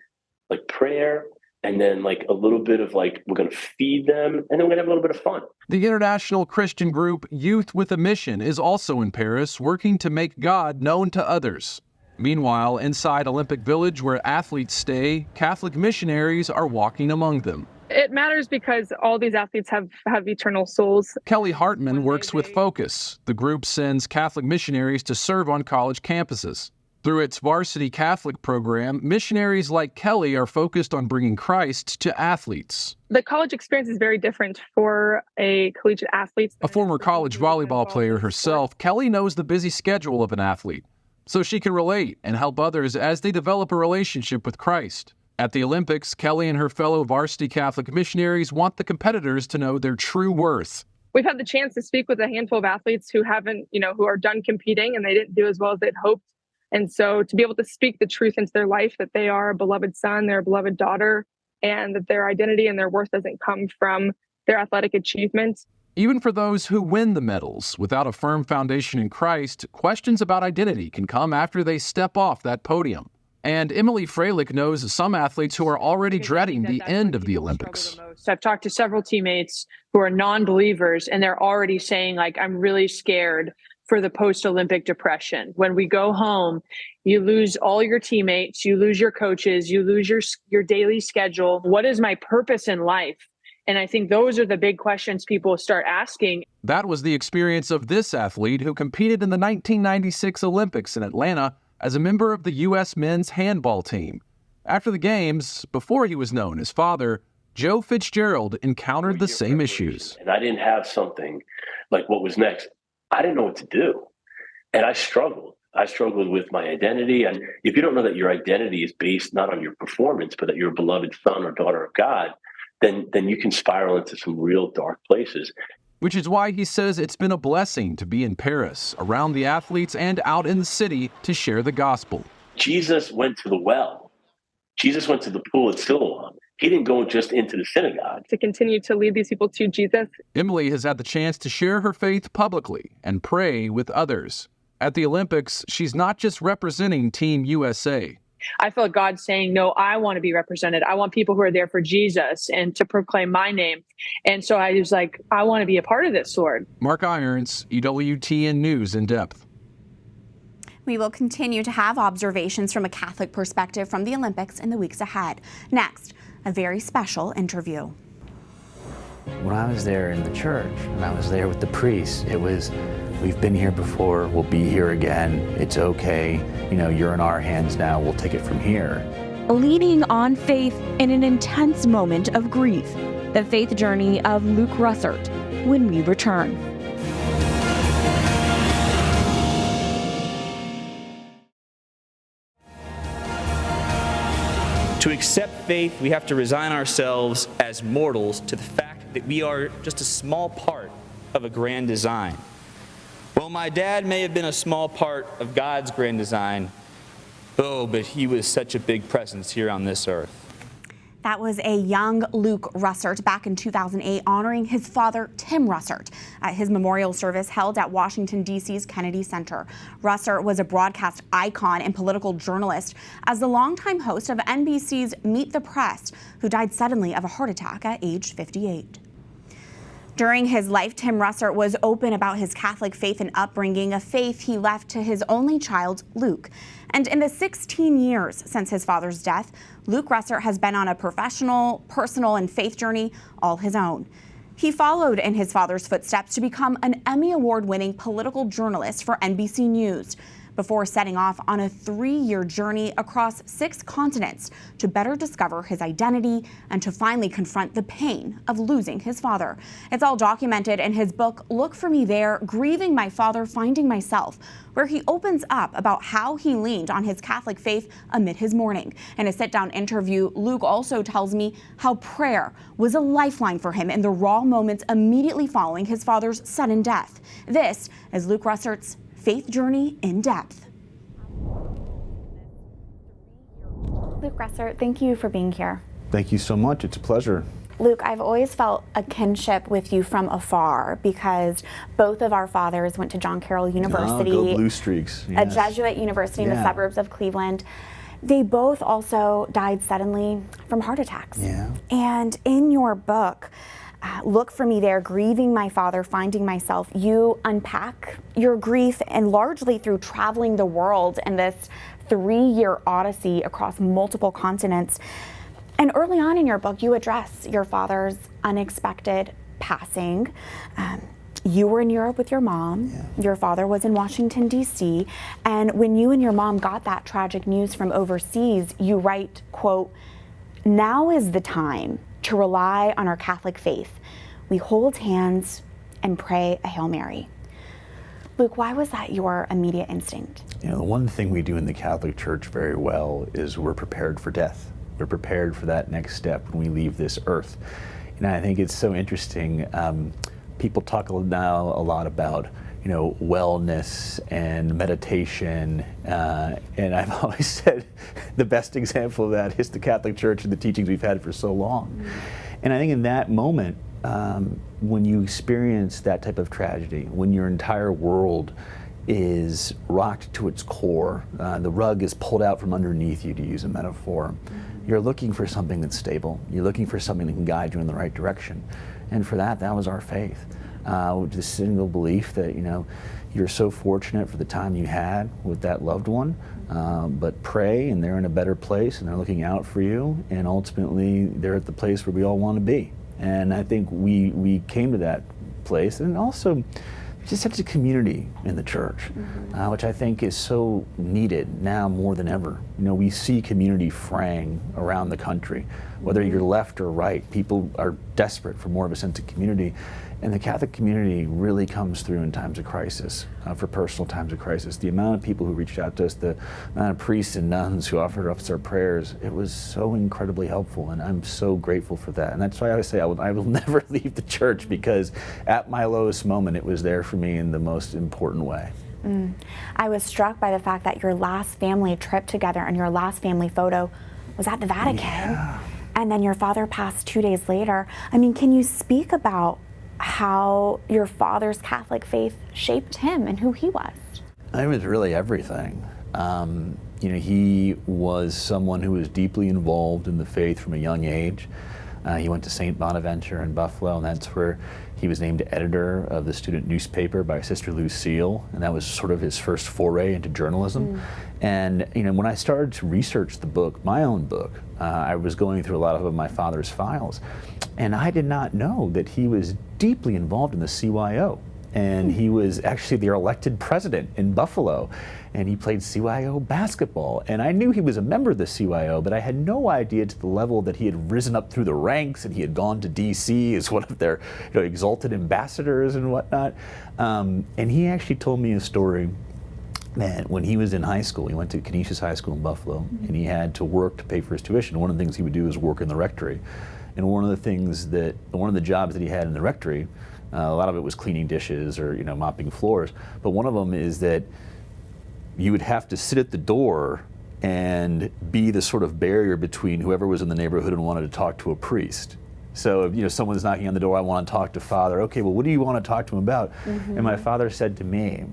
prayer, and then like a little bit of like we're going to feed them, and then we're going to have a little bit of fun. The international Christian group Youth with a Mission is also in Paris, working to make God known to others. Meanwhile, inside Olympic Village, where athletes stay, Catholic missionaries are walking among them. It matters because all these athletes have eternal souls. Kelly Hartman works with Focus. The group sends Catholic missionaries to serve on college campuses. Through its Varsity Catholic program, missionaries like Kelly are focused on bringing Christ to athletes. The college experience is very different for a collegiate athlete. A former college volleyball player herself, Kelly knows the busy schedule of an athlete, so she can relate and help others as they develop a relationship with Christ. At the Olympics, Kelly and her fellow Varsity Catholic missionaries want the competitors to know their true worth. We've had the chance to speak with a handful of athletes who who are done competing and they didn't do as well as they'd hoped. And so to be able to speak the truth into their life, that they are a beloved son, they're a beloved daughter, and that their identity and their worth doesn't come from their athletic achievements. Even for those who win the medals, without a firm foundation in Christ, questions about identity can come after they step off that podium. And Emily Freilich knows some athletes who are already dreading the end of the Olympics. I've talked to several teammates who are non-believers, and they're already saying, like, I'm really scared for the post-Olympic depression. When we go home, you lose all your teammates, you lose your coaches, you lose your daily schedule. What is my purpose in life? And I think those are the big questions people start asking. That was the experience of this athlete who competed in the 1996 Olympics in Atlanta as a member of the U.S. men's handball team. After the games, before he was known as Father, Joe Fitzgerald encountered the same issues. And I didn't have something like what was next. I didn't know what to do. And I struggled. I struggled with my identity. And if you don't know that your identity is based not on your performance, but that you're a beloved son or daughter of God, then you can spiral into some real dark places. Which is why he says it's been a blessing to be in Paris, around the athletes and out in the city to share the gospel. Jesus went to the well. Jesus went to the pool at Siloam. He didn't go just into the synagogue. To continue to lead these people to Jesus. Emily has had the chance to share her faith publicly and pray with others. At the Olympics, she's not just representing Team USA. I feel like God's saying, no, I want to be represented. I want people who are there for Jesus and to proclaim my name. And so I was like, I want to be a part of this, Lord. Mark Irons, EWTN News in Depth. We will continue to have observations from a Catholic perspective from the Olympics in the weeks ahead. Next, a very special interview. When I was there in the church, and I was there with the priests, it was, we've been here before, we'll be here again, it's okay, you're in our hands now, we'll take it from here. Leaning on faith in an intense moment of grief. The faith journey of Luke Russert when we return. To accept faith, we have to resign ourselves as mortals to the fact that we are just a small part of a grand design. Well, my dad may have been a small part of God's grand design, but he was such a big presence here on this earth. That was a young Luke Russert back in 2008 honoring his father, Tim Russert, at his memorial service held at Washington, D.C.'s Kennedy Center. Russert was a broadcast icon and political journalist as the longtime host of NBC's Meet the Press, who died suddenly of a heart attack at age 58. During his life, Tim Russert was open about his Catholic faith and upbringing, a faith he left to his only child, Luke. And in the 16 years since his father's death, Luke Russert has been on a professional, personal, and faith journey all his own. He followed in his father's footsteps to become an Emmy Award-winning political journalist for NBC News, before setting off on a 3-year journey across 6 continents to better discover his identity and to finally confront the pain of losing his father. It's all documented in his book, Look for Me There, Grieving My Father, Finding Myself, where he opens up about how he leaned on his Catholic faith amid his mourning. In a sit-down interview, Luke also tells me how prayer was a lifeline for him in the raw moments immediately following his father's sudden death. This is Luke Russert's faith journey in depth. Luke Russert, thank you for being here. Thank you so much. It's a pleasure. Luke, I've always felt a kinship with you from afar because both of our fathers went to John Carroll University. Oh, go Blue Streaks. Yes. A Jesuit university in the suburbs of Cleveland. They both also died suddenly from heart attacks. Yeah. And in your book, Look for Me There, Grieving My Father, Finding Myself, you unpack your grief, and largely through traveling the world in this 3-year odyssey across multiple continents. And early on in your book, you address your father's unexpected passing. You were in Europe with your mom. Yeah. Your father was in Washington, D.C. And when you and your mom got that tragic news from overseas, you write, quote, "Now is the time to rely on our Catholic faith. We hold hands and pray a Hail Mary." Luke, why was that your immediate instinct? You know, the one thing we do in the Catholic Church very well is we're prepared for death. We're prepared for that next step when we leave this earth. And I think it's so interesting. People talk now a lot about, you know, wellness and meditation, and I've always said the best example of that is the Catholic Church and the teachings we've had for so long. Mm-hmm. And I think in that moment, when you experience that type of tragedy, when your entire world is rocked to its core, the rug is pulled out from underneath you, to use a metaphor, you're looking for something that's stable. You're looking for something that can guide you in the right direction. And for that was our faith. The single belief that, you know, you're so fortunate for the time you had with that loved one, but pray and they're in a better place and they're looking out for you, and ultimately they're at the place where we all want to be. And I think we came to that place, and also just such a community in the church, which I think is so needed now more than ever. You know, we see community fraying around the country, whether you're left or right. People are desperate for more of a sense of community. And the Catholic community really comes through in times of crisis, for personal times of crisis. The amount of people who reached out to us, the amount of priests and nuns who offered us their prayers, it was so incredibly helpful, and I'm so grateful for that. And that's why I always say I will never leave the church, because at my lowest moment, it was there for me in the most important way. I was struck by the fact that your last family trip together and your last family photo was at the Vatican. Yeah. And then your father passed 2 days later. I mean, can you speak about how your father's Catholic faith shaped him and who he was? It was really everything. You know, he was someone who was deeply involved in the faith from a young age. He went to St. Bonaventure in Buffalo, and that's where he was named editor of the student newspaper by Sister Lucille, and that was sort of his first foray into journalism. And you know, when I started to research the book, my own book, I was going through a lot of my father's files, and I did not know that he was deeply involved in the CYO. And he was actually their elected president in Buffalo, and he played CYO basketball. And I knew he was a member of the CYO, but I had no idea to the level that he had risen up through the ranks, and he had gone to DC as one of their, you know, exalted ambassadors and whatnot. And he actually told me a story that when he was in high school, he went to Canisius High School in Buffalo, and he had to work to pay for his tuition. One of the things he would do is work in the rectory. And one of the jobs that he had in the rectory, a lot of it was cleaning dishes or, you know, mopping floors. But one of them is that you would have to sit at the door and be the sort of barrier between whoever was in the neighborhood and wanted to talk to a priest. So if someone's knocking on the door, I want to talk to Father. Okay, well, what do you want to talk to him about? Mm-hmm. And my father said to me,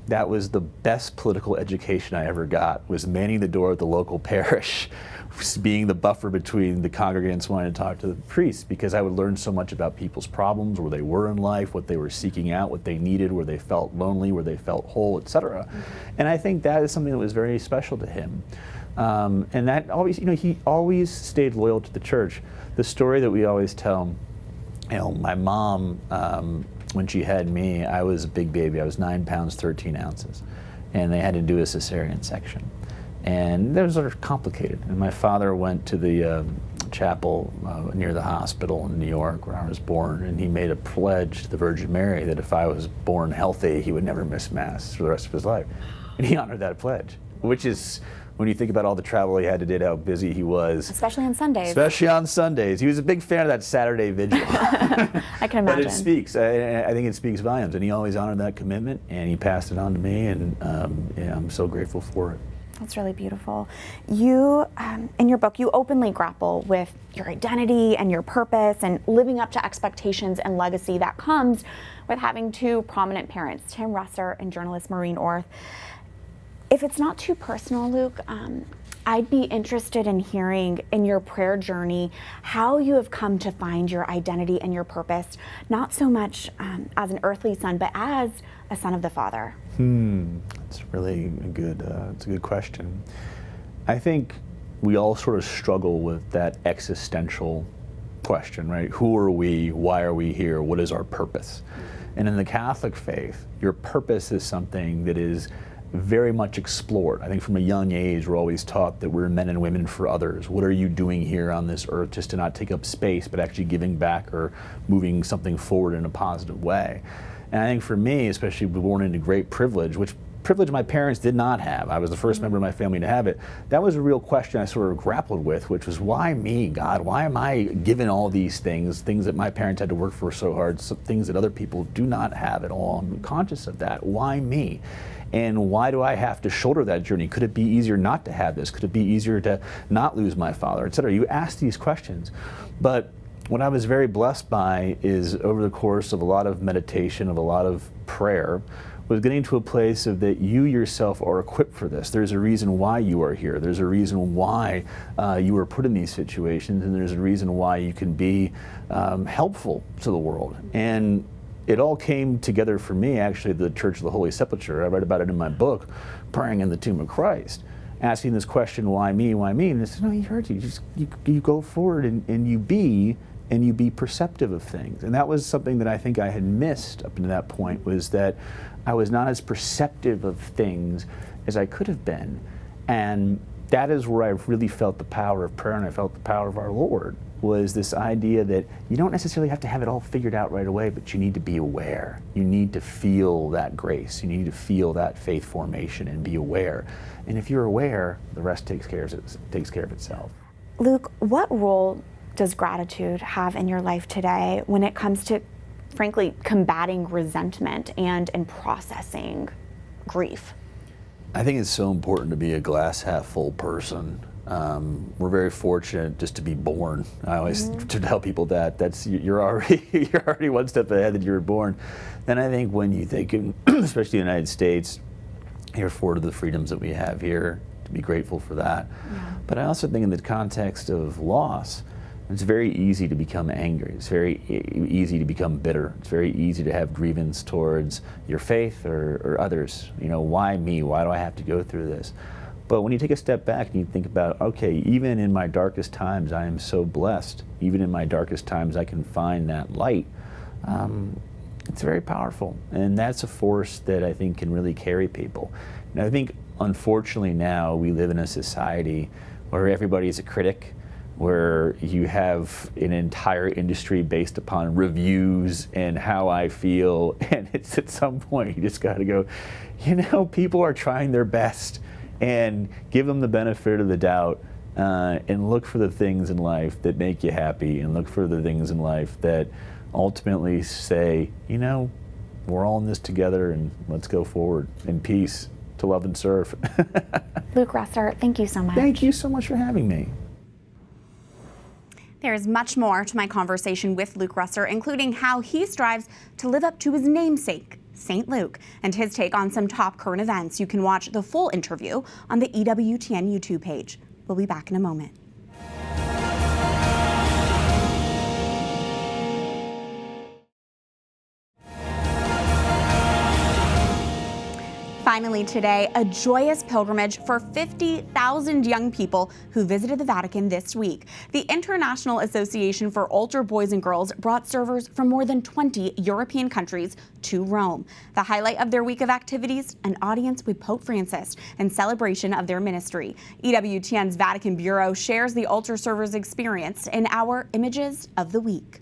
that was the best political education I ever got, was manning the door at the local parish, being the buffer between the congregants wanting to talk to the priest, because I would learn so much about people's problems, where they were in life, what they were seeking out, what they needed, where they felt lonely, where they felt whole, etc. Mm-hmm. And I think that is something that was very special to him. And that always, he always stayed loyal to the church. The story that we always tell, my mom, when she had me, I was a big baby. I was 9 pounds, 13 ounces. And they had to do a cesarean section. And those are complicated. And my father went to the chapel near the hospital in New York where I was born, and he made a pledge to the Virgin Mary that if I was born healthy, he would never miss Mass for the rest of his life. And he honored that pledge, which is, when you think about all the travel he had to do, how busy he was. Especially on Sundays. Especially on Sundays. He was a big fan of that Saturday vigil. I can imagine. But it speaks. I think it speaks volumes. And he always honored that commitment, and he passed it on to me, and I'm so grateful for it. That's really beautiful. You, in your book, you openly grapple with your identity and your purpose and living up to expectations and legacy that comes with having two prominent parents, Tim Russert and journalist Maureen Orth. If it's not too personal, Luke, I'd be interested in hearing in your prayer journey how you have come to find your identity and your purpose, not so much as an earthly son, but as a son of the Father. That's really it's a good question. I think we all sort of struggle with that existential question, right? Who are we? Why are we here? What is our purpose? And in the Catholic faith, your purpose is something that is very much explored. I think from a young age, we're always taught that we're men and women for others. What are you doing here on this earth just to not take up space, but actually giving back or moving something forward in a positive way? And I think for me, especially born into great privilege, which privilege my parents did not have. I was the first member of my family to have it. That was a real question I sort of grappled with, which was, why me, God? Why am I given all these things that my parents had to work for so hard, things that other people do not have at all? I'm conscious of that. Why me? And why do I have to shoulder that journey? Could it be easier not to have this? Could it be easier to not lose my father, et cetera? You ask these questions. But what I was very blessed by is, over the course of a lot of meditation, of a lot of prayer, was getting to a place of that you yourself are equipped for this. There's a reason why you are here. There's a reason why you were put in these situations, and there's a reason why you can be helpful to the world. And it all came together for me, actually, at the Church of the Holy Sepulchre. I write about it in my book, Praying in the Tomb of Christ, asking this question, why me, why me? And I said, no, he heard you. You go forward and you be perceptive of things. And that was something that I think I had missed up to that point, was that I was not as perceptive of things as I could have been. And that is where I really felt the power of prayer, and I felt the power of our Lord, was this idea that you don't necessarily have to have it all figured out right away, but you need to be aware. You need to feel that grace. You need to feel that faith formation and be aware. And if you're aware, the rest takes care of itself. Luke, what role does gratitude have in your life today when it comes to, frankly, combating resentment and processing grief? I think it's so important to be a glass half full person. We're very fortunate just to be born. I always tell people that's you're already one step ahead that you were born. Then I think when you think, especially the United States, you're afforded the freedoms that we have here, to be grateful for that. Yeah. But I also think in the context of loss, it's very easy to become angry. It's very easy to become bitter. It's very easy to have grievance towards your faith or others. Why me? Why do I have to go through this? But when you take a step back and you think about, okay, even in my darkest times, I am so blessed. Even in my darkest times, I can find that light. It's very powerful. And that's a force that I think can really carry people. And I think, unfortunately, now we live in a society where everybody is a critic, where you have an entire industry based upon reviews and how I feel. And it's at some point you just got to go, people are trying their best, and give them the benefit of the doubt, and look for the things in life that make you happy, and look for the things in life that ultimately say, we're all in this together, and let's go forward in peace. to love and serve. Luke Russert, thank you so much. Thank you so much for having me. There's much more to my conversation with Luke Russert, including how he strives to live up to his namesake, St. Luke, and his take on some top current events. You can watch the full interview on the EWTN YouTube page. We'll be back in a moment. Finally today, a joyous pilgrimage for 50,000 young people who visited the Vatican this week. The International Association for Altar Boys and Girls brought servers from more than 20 European countries to Rome. The highlight of their week of activities, an audience with Pope Francis in celebration of their ministry. EWTN's Vatican Bureau shares the altar servers' experience in our Images of the Week.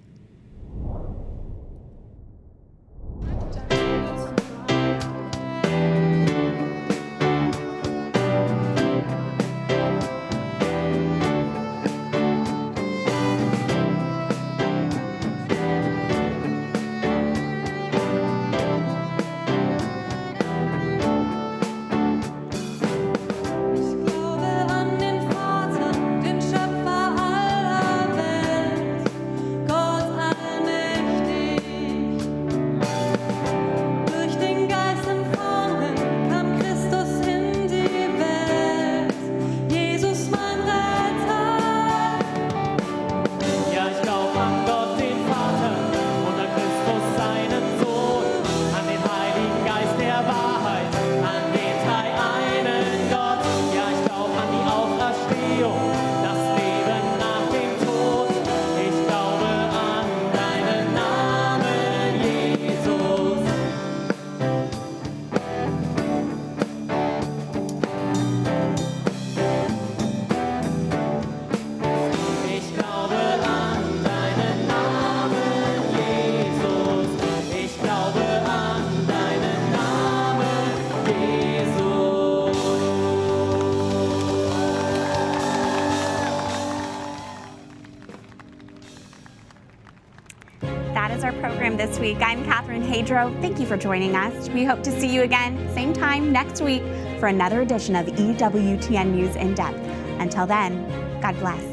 This week. I'm Catherine Hadro. Thank you for joining us. We hope to see you again, same time next week for another edition of EWTN News in Depth. Until then, God bless.